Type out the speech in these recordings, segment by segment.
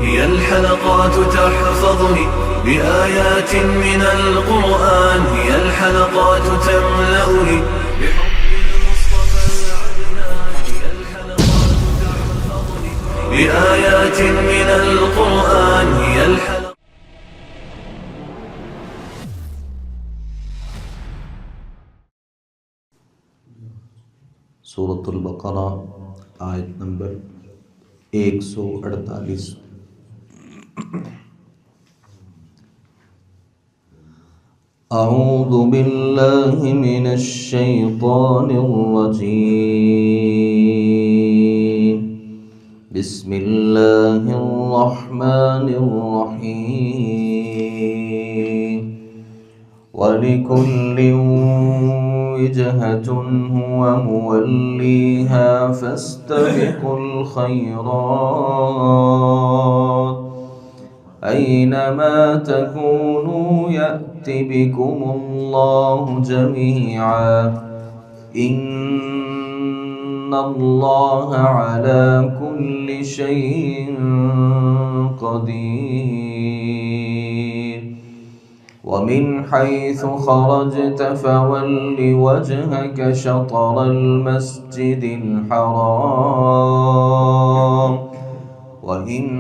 هي الحلقات تحفظني بآيات من القرآن، هي الحلقات تملأني بحب المصطفى العدنان، هي الحلقات تحفظني بآيات من القرآن، هي الحلقات. سورۃ البقرہ آیت نمبر 148. اعوذ باللہ من الشیطان الرجیم، بسم اللہ الرحمن الرحیم. وَلِكُلٍّ وِجْهَةٌ هُوَ مُوَلِّيهَا فَاسْتَبِقُوا الْخَيْرَاتِ أَيْنَمَا تَكُونُوا يَأْتِ بِكُمُ اللَّهُ جَمِيعًا إِنَّ اللَّهَ عَلَى كُلِّ شَيْءٍ قَدِيرٌ. وَمِنْ حَيْثُ خَرَجْتَ فَوَلِّ وَجْهَكَ شَطْرَ الْمَسْجِدِ الْحَرَامِ وَإِنَّهُ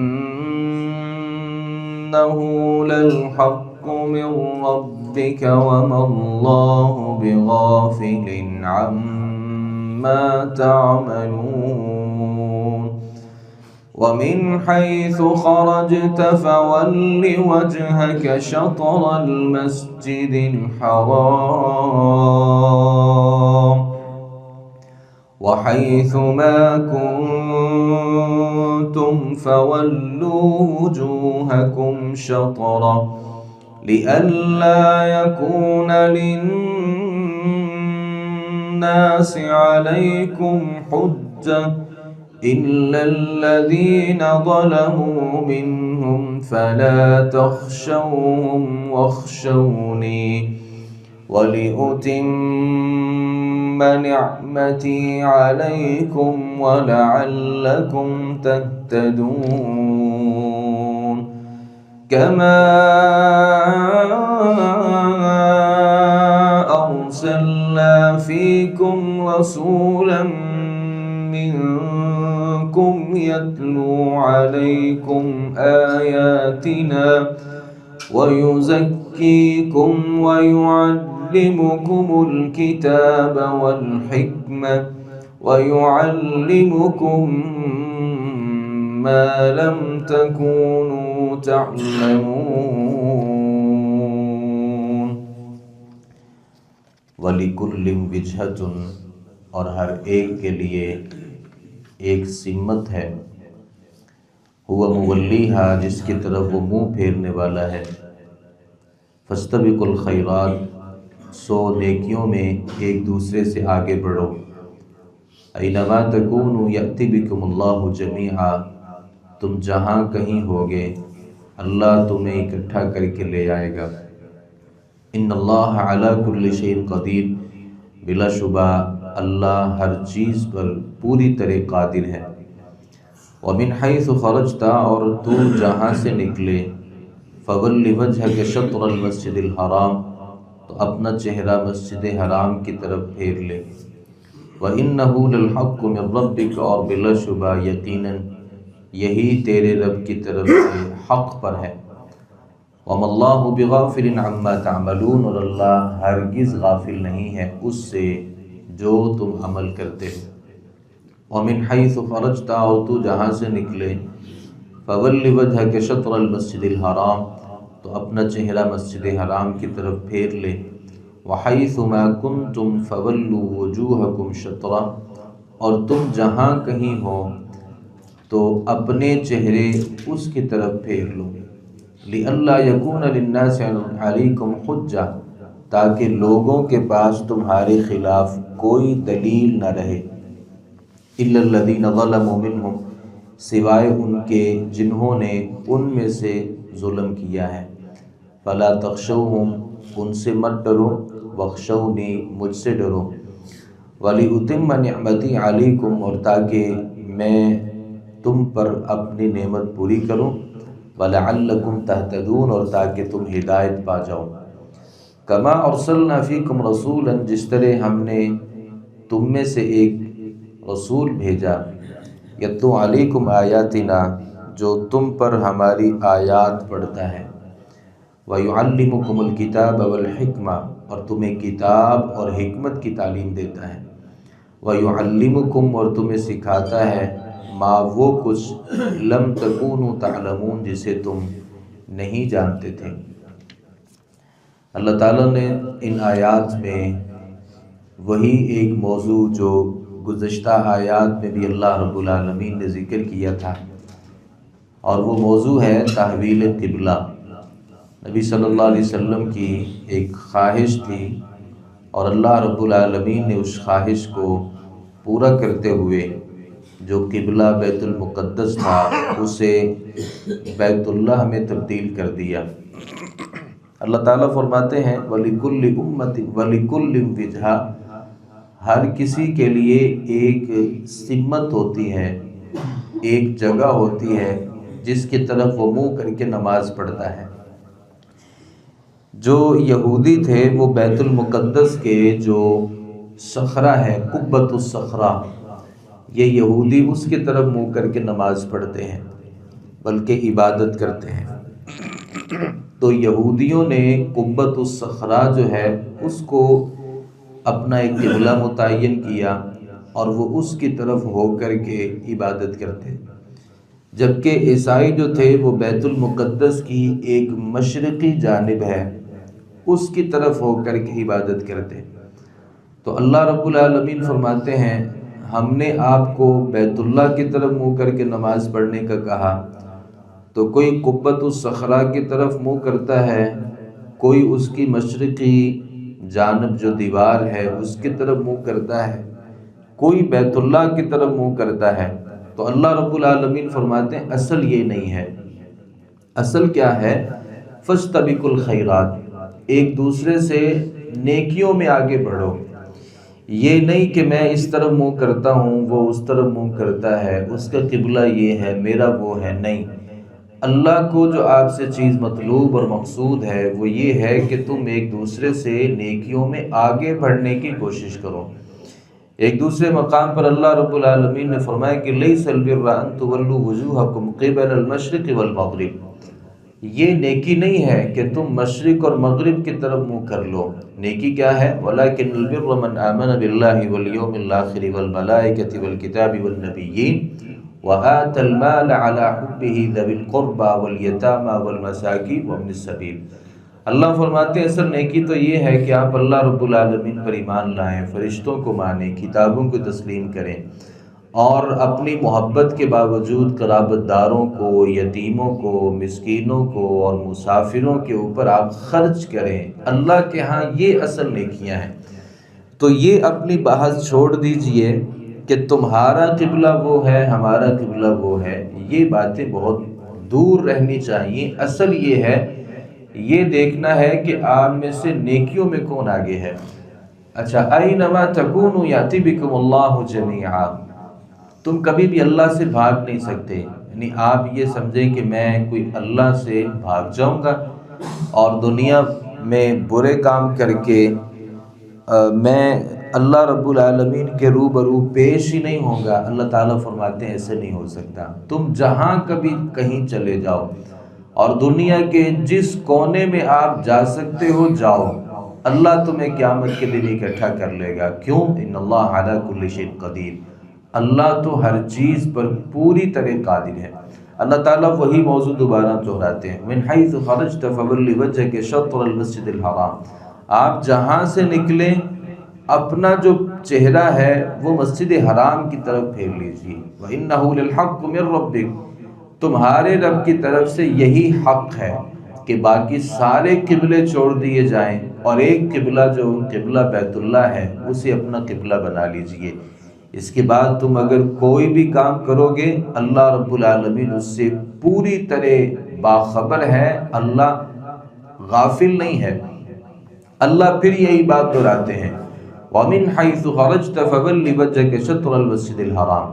لَلْحَقُّ مِنْ رَبِّكَ وَمَا اللَّهُ بِغَافِلٍ عَمَّا تَعْمَلُونَ. وَمِنْ حَيْثُ خَرَجْتَ فَوَلِّ وَجْهَكَ شَطْرَ الْمَسْجِدِ الْحَرَامِ وَحَيْثُ مَا كُنْتُمْ فَوَلُّوا وُجُوهَكُمْ شَطْرَهُ لِئَلَّا يَكُونَ لِلنَّاسِ عَلَيْكُمْ حُجَّةٌ إِلَّا الَّذِينَ ظَلَمُوا مِنْهُمْ فَلَا تَخْشَوْهُمْ وَاخْشَوْنِي وَلِأُتِمَّ نِعْمَتِي عَلَيْكُمْ وَلَعَلَّكُمْ تَهْتَدُونَ. كَمَا أَرْسَلْنَا فِيكُمْ رَسُولًا منكم يتلو عليكم آياتنا ويزكيكم ويعلمكم الكتاب والحكمة ويعلمكم ما لم تكونوا تعلمون. وَلِكُلٍّ وِجْهَةٌ، اور ہر ایک کے لیے ایک سمت ہے، هو مولیہا، جس کی طرف وہ منہ پھیرنے والا ہے. فاستبقوا الخیرات، سو نیکیوں میں ایک دوسرے سے آگے بڑھو. اینما تکونوا یأتی بکم اللہ جمیعا، تم جہاں کہیں ہوگے اللہ تمہیں اکٹھا کر کے لے آئے گا. ان اللہ علی کل شیء قدیر، بلا شبہ اللہ ہر چیز پر پوری طرح قادر ہے. وَمِنْ حَيْثُ خَرَجْتَ، اور تو جہاں سے نکلے، فَوَلِّ وَجْهَكَ شَطْرَ الْمَسْجِدِ الْحَرَامِ، تو اپنا چہرہ مسجد حرام کی طرف پھیر لے. وَإِنَّهُ لَلْحَقُّ مِنْ رَبِّكَ، اور بلا شبہ یقیناً یہی تیرے رب کی طرف سے حق پر ہے. وَمَا اللَّهُ بِغَافِلٍ عَمَّا تَعْمَلُونَ، اور اللہ ہرگز غافل نہیں ہے اس سے جو تم عمل کرتے ہو. وَمِنْ حَيْثُ خَرَجْتَ، اور تو جہاں سے نکلے، فَوَلِّ وَجْهَكَ شَطْرَ الْمَسْجِدِ الْحَرَامِ، تو اپنا چہرہ مسجد حرام کی طرف پھیر لے. وَحَيْثُ مَا كُنْتُمْ فَوَلُّوا وُجُوهَكُمْ شَطْرَهُ، اور تم جہاں کہیں ہو تو اپنے چہرے اس کی طرف پھیر لو. لِأَلَّا يَكُونَ لِلنَّاسِ عَلَيْكُمْ حُجَّةٌ، تاکہ لوگوں کے پاس تمہارے خلاف کوئی دلیل نہ رہے. إِلَّا الَّذِينَ ظَلَمُوا مِنْهُمْ، سوائے ان کے جنہوں نے ان میں سے ظلم کیا ہے. فَلَا تَخْشَوْهُمْ، ان سے مت ڈرو. وَاخْشَوْنِي، مجھ سے ڈرو. وَلِأُتِمَّ نِعْمَتِي عَلَيْكُمْ، اور تاکہ میں تم پر اپنی نعمت پوری کروں. وَلَعَلَّكُمْ تَهْتَدُونَ، اور تاکہ تم ہدایت پا جاؤ۔ کما ارسلنا فیکم رسولا، جس طرح ہم نے تم میں سے ایک رسول بھیجا، یتلو علیکم آیاتنا، جو تم پر ہماری آیات پڑھتا ہے، وَيُعَلِّمُكُمُ الْكِتَابَ وَالْحِكْمَةَ، اور تمہیں کتاب اور حکمت کی تعلیم دیتا ہے، وَيُعَلِّمُكُمْ، اور تمہیں سکھاتا ہے، ما وہ کچھ لم تکونوا تعلمون، جسے تم نہیں جانتے تھے۔ اللہ تعالیٰ نے ان آیات میں وہی ایک موضوع جو گزشتہ آیات میں بھی اللہ رب العالمین نے ذکر کیا تھا، اور وہ موضوع ہے تحویل قبلہ۔ نبی صلی اللہ علیہ وسلم کی ایک خواہش تھی، اور اللہ رب العالمین نے اس خواہش کو پورا کرتے ہوئے جو قبلہ بیت المقدس تھا اسے بیت اللہ میں تبدیل کر دیا۔ اللہ تعالیٰ فرماتے ہیں وَلِكُلِّ أُمَّةٍ وَلِكُلِّ وِجْهَةٍ، ہر کسی کے لیے ایک سمت ہوتی ہے، ایک جگہ ہوتی ہے جس کی طرف وہ منہ کر کے نماز پڑھتا ہے۔ جو یہودی تھے وہ بیت المقدس کے جو صخرہ ہے، قبۃ الصخرہ، یہ یہودی اس کی طرف منہ کر کے نماز پڑھتے ہیں بلکہ عبادت کرتے ہیں۔ تو یہودیوں نے قبۃ الصخرہ جو ہے اس کو اپنا ایک قبلہ متعین کیا، اور وہ اس کی طرف ہو کر کے عبادت کرتے، جبکہ عیسائی جو تھے وہ بیت المقدس کی ایک مشرقی جانب ہے اس کی طرف ہو کر کے عبادت کرتے۔ تو اللہ رب العالمین فرماتے ہیں ہم نے آپ کو بیت اللہ کی طرف منہ کر کے نماز پڑھنے کا کہا، تو کوئی قبۃ الصخرہ کی طرف منہ کرتا ہے، کوئی اس کی مشرقی جانب جو دیوار ہے اس کی طرف منہ کرتا ہے، کوئی بیت اللہ کی طرف منہ کرتا ہے۔ تو اللہ رب العالمین فرماتے ہیں اصل یہ نہیں ہے، اصل کیا ہے؟ فاستبقوا الخیرات، ایک دوسرے سے نیکیوں میں آگے بڑھو۔ یہ نہیں کہ میں اس طرف منہ کرتا ہوں وہ اس طرف منہ کرتا ہے، اس کا قبلہ یہ ہے میرا وہ ہے، نہیں۔ اللہ کو جو آپ سے چیز مطلوب اور مقصود ہے وہ یہ ہے کہ تم ایک دوسرے سے نیکیوں میں آگے بڑھنے کی کوشش کرو۔ ایک دوسرے مقام پر اللہ رب العالمین نے فرمایا کہ لیس البر ان تولوا وجوہکم قبل المشرق والمغرب، یہ نیکی نہیں ہے کہ تم مشرق اور مغرب کی طرف منہ کر لو۔ نیکی کیا ہے؟ ولیکن البر من آمن باللہ والیوم الآخر والملائکۃ والکتاب والنبیین وآتى المال على حبه ذوي القربى واليتامى والمساکین وابن السبیل۔ اللہ فرماتے ہیں اصل نیکی تو یہ ہے کہ آپ اللہ رب العالمین پر ایمان لائیں، فرشتوں کو مانیں، کتابوں کو تسلیم کریں، اور اپنی محبت کے باوجود قرابت داروں کو، یتیموں کو، مسکینوں کو اور مسافروں کے اوپر آپ خرچ کریں۔ اللہ کے ہاں یہ اصل نیکیاں ہیں۔ تو یہ اپنی بحث چھوڑ دیجئے کہ تمہارا قبلہ وہ ہے ہمارا قبلہ وہ ہے، یہ باتیں بہت دور رہنی چاہیے۔ اصل یہ ہے، یہ دیکھنا ہے کہ آپ میں سے نیکیوں میں کون آگے ہے۔ اچھا، اینما تکونوا یاتی بکم اللہ جمیعا، تم کبھی بھی اللہ سے بھاگ نہیں سکتے۔ یعنی آپ یہ سمجھیں کہ میں کوئی اللہ سے بھاگ جاؤں گا اور دنیا میں برے کام کر کے میں اللہ رب العالمین کے روبرو پیش ہی نہیں ہوں گا۔ اللہ تعالیٰ فرماتے ہیں ایسے نہیں ہو سکتا۔ تم جہاں کبھی کہیں چلے جاؤ اور دنیا کے جس کونے میں آپ جا سکتے ہو جاؤ، اللہ تمہیں قیامت کے دن اکٹھا کر لے گا۔ کیوں؟ ان اللہ علی کل شیء قدیر، اللہ تو ہر چیز پر پوری طرح قادر ہے۔ اللہ تعالیٰ وہی موضوع دوبارہ دہراتے ہیں، من حیث خرجت فولی وجہک شطر المسجد الحرام، آپ جہاں سے نکلیں اپنا جو چہرہ ہے وہ مسجد حرام کی طرف پھیر لیجیے۔ وَإِنَّهُ لِلْحَقُّ مِنْ رَبِّكَ، تمہارے رب کی طرف سے یہی حق ہے کہ باقی سارے قبلے چھوڑ دیے جائیں اور ایک قبلہ جو قبلہ بیت اللہ ہے اسے اپنا قبلہ بنا لیجیے۔ اس کے بعد تم اگر کوئی بھی کام کرو گے اللہ رب العالمین اس سے پوری طرح باخبر ہے، اللہ غافل نہیں ہے۔ اللہ پھر یہی بات دہراتے ہیں، وَمِنْ حَيْثُ خَرَجْتَ فَوَلِّ وَجْهَكَ شَطْرَ الْمَسْجِدِ الْحَرَامِ،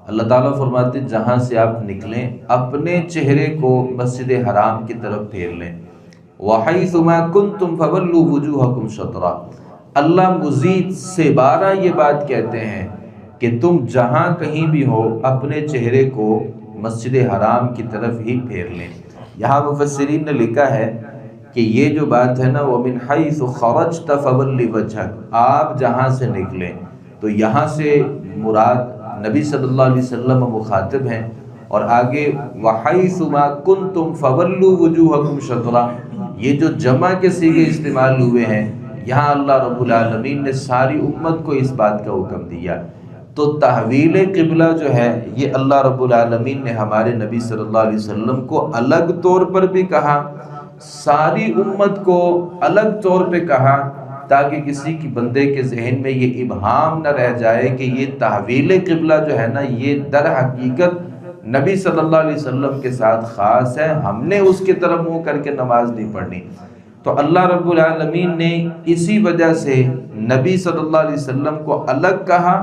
اللہ تعالیٰ فرماتے ہیں جہاں سے آپ نکلیں اپنے چہرے کو مسجد حرام کی طرف پھیر لیں۔ وَحَيْثُ مَا كُنْتُمْ فَوَلُّوا وُجُوهَكُمْ شَطْرًا، اللہ مزید سے بارہ یہ بات کہتے ہیں کہ تم جہاں کہیں بھی ہو اپنے چہرے کو مسجد حرام کی طرف ہی پھیر لیں۔ یہاں مفسرین نے لکھا ہے کہ یہ جو بات ہے نا وَمِنْ حَيْثُ خَرَجْتَ فَوَلِّ وَجْهَكَ، آپ جہاں سے نکلیں، تو یہاں سے مراد نبی صلی اللہ علیہ وسلم مخاطب ہیں، اور آگے وَحَيْثُ مَا كُنْتُمْ فَوَلُّوا وُجُوهَكُمْ شَطْرًا، یہ جو جمع کے صیغے استعمال ہوئے ہیں یہاں اللہ رب العالمین نے ساری امت کو اس بات کا حکم دیا۔ تو تحویل قبلہ جو ہے یہ اللہ رب العالمین نے ہمارے نبی صلی اللہ علیہ وسلم کو الگ طور پر بھی کہا، ساری امت کو الگ طور پہ کہا، تاکہ کسی کی بندے کے ذہن میں یہ ابہام نہ رہ جائے کہ یہ تحویل قبلہ جو ہے نا یہ در حقیقت نبی صلی اللہ علیہ وسلم کے ساتھ خاص ہے، ہم نے اس کی طرف منہ کر کے نماز نہیں پڑھنی۔ تو اللہ رب العالمین نے اسی وجہ سے نبی صلی اللہ علیہ وسلم کو الگ کہا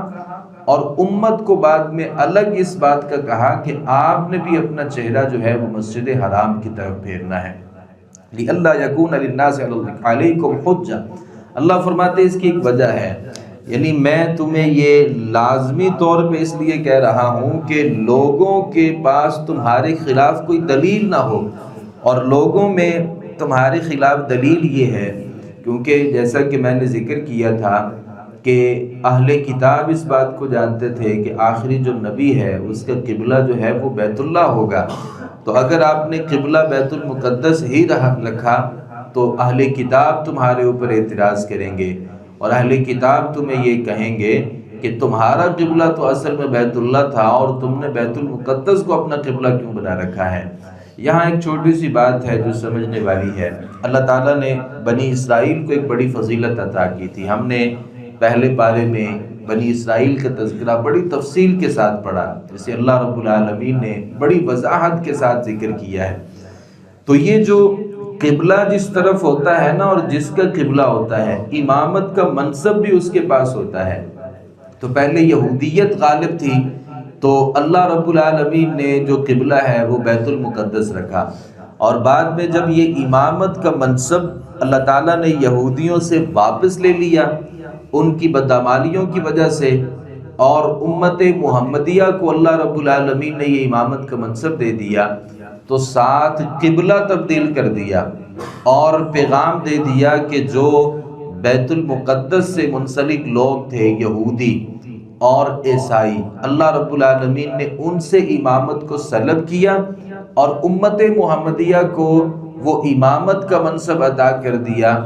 اور امت کو بعد میں الگ اس بات کا کہا کہ آپ نے بھی اپنا چہرہ جو ہے وہ مسجد حرام کی طرف پھیرنا ہے۔ لِأَلَّا يَكُونَ لِلنَّاسِ عَلَيْكُمْ حُجَّةٌ، اللہ فرماتے اس کی ایک وجہ ہے، یعنی میں تمہیں یہ لازمی طور پہ اس لیے کہہ رہا ہوں کہ لوگوں کے پاس تمہارے خلاف کوئی دلیل نہ ہو، اور لوگوں میں تمہارے خلاف دلیل یہ ہے کیونکہ جیسا کہ میں نے ذکر کیا تھا کہ اہل کتاب اس بات کو جانتے تھے کہ آخری جو نبی ہے اس کا قبلہ جو ہے وہ بیت اللہ ہوگا، تو اگر آپ نے قبلہ بیت المقدس ہی رکھا تو اہل کتاب تمہارے اوپر اعتراض کریں گے، اور اہل کتاب تمہیں یہ کہیں گے کہ تمہارا قبلہ تو اصل میں بیت اللہ تھا اور تم نے بیت المقدس کو اپنا قبلہ کیوں بنا رکھا ہے۔ یہاں ایک چھوٹی سی بات ہے جو سمجھنے والی ہے۔ اللہ تعالیٰ نے بنی اسرائیل کو ایک بڑی فضیلت عطا کی تھی۔ ہم نے پہلے پارے میں بنی اسرائیل کا تذکرہ بڑی تفصیل کے ساتھ پڑھا، جسے اللہ رب العالمین نے بڑی وضاحت کے ساتھ ذکر کیا ہے۔ تو یہ جو قبلہ جس طرف ہوتا ہے نا اور جس کا قبلہ ہوتا ہے، امامت کا منصب بھی اس کے پاس ہوتا ہے۔ تو پہلے یہودیت غالب تھی تو اللہ رب العالمین نے جو قبلہ ہے وہ بیت المقدس رکھا، اور بعد میں جب یہ امامت کا منصب اللہ تعالیٰ نے یہودیوں سے واپس لے لیا ان کی بدعمالیوں کی وجہ سے، اور امت محمدیہ کو اللہ رب العالمین نے یہ امامت کا منصب دے دیا، تو ساتھ قبلہ تبدیل کر دیا اور پیغام دے دیا کہ جو بیت المقدس سے منسلک لوگ تھے، یہودی اور عیسائی، اللہ رب العالمین نے ان سے امامت کو سلب کیا اور امت محمدیہ کو وہ امامت کا منصب عطا کر دیا،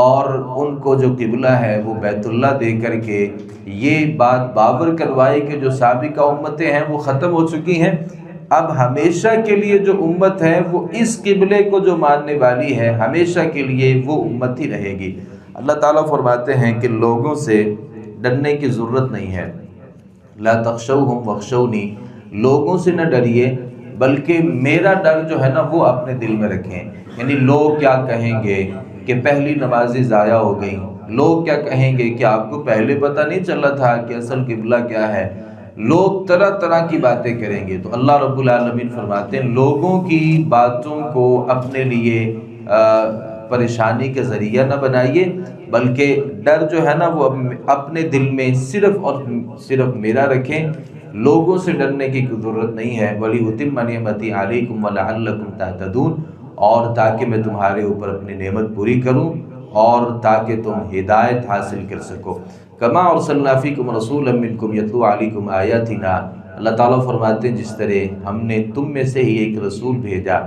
اور ان کو جو قبلہ ہے وہ بیت اللہ دے کر کے یہ بات باور کروائی کہ جو سابقہ امتیں ہیں وہ ختم ہو چکی ہیں، اب ہمیشہ کے لیے جو امت ہے وہ اس قبلے کو جو ماننے والی ہے ہمیشہ کے لیے وہ امت ہی رہے گی۔ اللہ تعالیٰ فرماتے ہیں کہ لوگوں سے ڈرنے کی ضرورت نہیں ہے، لا تخشوہم واخشونی، لوگوں سے نہ ڈریے بلکہ میرا ڈر جو ہے نا وہ اپنے دل میں رکھیں۔ یعنی لوگ کیا کہیں گے کہ پہلی نمازیں ضائع ہو گئیں، لوگ کیا کہیں گے کہ آپ کو پہلے پتہ نہیں چلا تھا کہ اصل قبلہ کیا ہے، لوگ طرح طرح کی باتیں کریں گے۔ تو اللہ رب العالمین فرماتے ہیں لوگوں کی باتوں کو اپنے لیے پریشانی کا ذریعہ نہ بنائیے، بلکہ ڈر جو ہے نا وہ اپنے دل میں صرف اور صرف میرا رکھیں، لوگوں سے ڈرنے کی ضرورت نہیں ہے۔ وَلِأُتِمَّ نِعْمَتِي عَلَيْكُمْ وَلَعَلَّكُمْ تَهْتَدُونَ، اور تاکہ میں تمہارے اوپر اپنی نعمت پوری کروں اور تاکہ تم ہدایت حاصل کر سکو۔ کما ارسلنا فیکم رسولا منکم یتلو علیکم آیاتنا، اللہ تعالیٰ فرماتے ہیں جس طرح ہم نے تم میں سے ہی ایک رسول بھیجا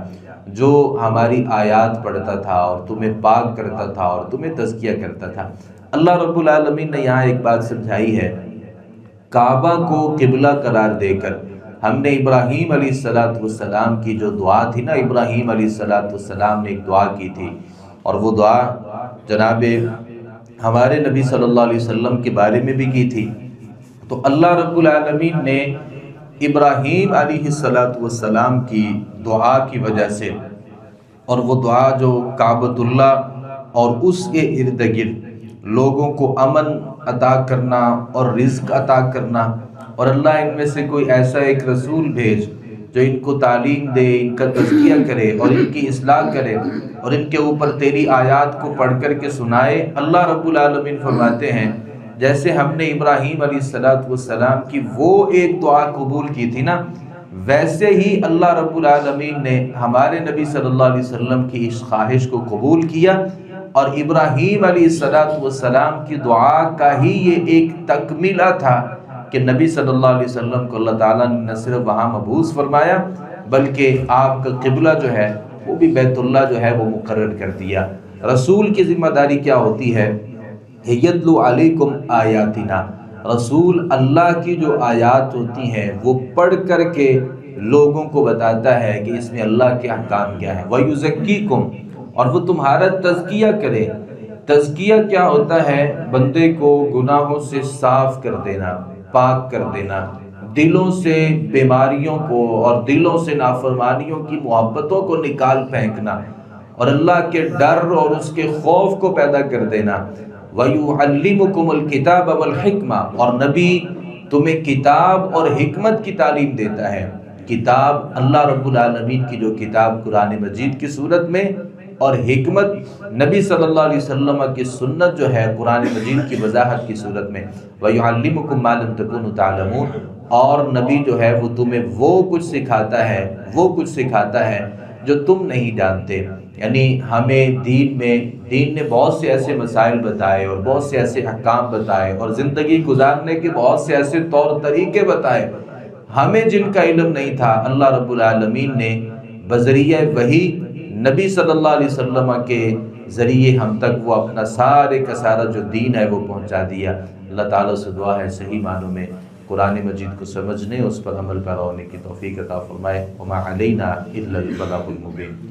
جو ہماری آیات پڑھتا تھا اور تمہیں پاک کرتا تھا اور تمہیں تزکیہ کرتا تھا۔ اللہ رب العالمین نے یہاں ایک بات سمجھائی ہے، کعبہ کو قبلہ قرار دے کر ہم نے ابراہیم علیہ السلام کی جو دعا تھی نا، ابراہیم علیہ السلام نے ایک دعا کی تھی، اور وہ دعا جناب ہمارے نبی صلی اللہ علیہ وسلم کے بارے میں بھی کی تھی۔ تو اللہ رب العالمین نے ابراہیم علیہ السلام کی دعا کی وجہ سے، اور وہ دعا جو کعبۃ اللہ اور اس کے ارد گرد لوگوں کو امن عطا کرنا اور رزق عطا کرنا اور اللہ ان میں سے کوئی ایسا ایک رسول بھیج جو ان کو تعلیم دے، ان کا تزکیہ کرے اور ان کی اصلاح کرے اور ان کے اوپر تیری آیات کو پڑھ کر کے سنائے۔ اللہ رب العالمین فرماتے ہیں جیسے ہم نے ابراہیم علیہ السلام کی وہ ایک دعا قبول کی تھی نا، ویسے ہی اللہ رب العالمین نے ہمارے نبی صلی اللہ علیہ وسلم کی اس خواہش کو قبول کیا، اور ابراہیم علیہ السلام کی دعا کا ہی یہ ایک تکملہ تھا کہ نبی صلی اللہ علیہ وسلم کو اللہ تعالیٰ نے نہ صرف وہاں مبعوث فرمایا بلکہ آپ کا قبلہ جو ہے وہ بھی بیت اللہ جو ہے وہ مقرر کر دیا۔ رسول کی ذمہ داری کیا ہوتی ہے؟ یتلو علیکم آیاتنا، رسول اللہ کی جو آیات ہوتی ہیں وہ پڑھ کر کے لوگوں کو بتاتا ہے کہ اس میں اللہ کے احکام کیا ہیں۔ وَيُزَكِّيكُمْ، اور وہ تمہارا تزکیہ کرے۔ تزکیہ کیا ہوتا ہے؟ بندے کو گناہوں سے صاف کر دینا، پاک کر دینا، دلوں سے بیماریوں کو اور دلوں سے نافرمانیوں کی محبتوں کو نکال پھینکنا اور اللہ کے ڈر اور اس کے خوف کو پیدا کر دینا۔ وَيُعَلِّمُكُمُ الْكِتَابَ وَالْحِكْمَةَ، اور نبی تمہیں کتاب اور حکمت کی تعلیم دیتا ہے۔ کتاب اللہ رب العالمین کی جو کتاب قرآن مجید کی صورت میں، اور حکمت نبی صلی اللہ علیہ وسلم کی سنت جو ہے قرآن مجید کی وضاحت کی صورت میں۔ وَيُعَلِّمُكُم مَّا لَمْ تَكُونُوا تَعْلَمُونَ، اور نبی جو ہے وہ تمہیں وہ کچھ سکھاتا ہے جو تم نہیں جانتے۔ یعنی ہمیں دین نے بہت سے ایسے مسائل بتائے اور بہت سے ایسے احکام بتائے اور زندگی گزارنے کے بہت سے ایسے طور طریقے بتائے، ہمیں جن کا علم نہیں تھا اللہ رب العالمین نے بذریعہ وحی نبی صلی اللہ علیہ وسلم کے ذریعے ہم تک وہ اپنا سارے کا سارا جو دین ہے وہ پہنچا دیا۔ اللہ تعالیٰ سے دعا ہے صحیح معنوں میں قرآن مجید کو سمجھنے، اس پر عمل پیرا ہونے کی توفیق عطا فرمائے۔ وما علینا الا البلاغ المبین۔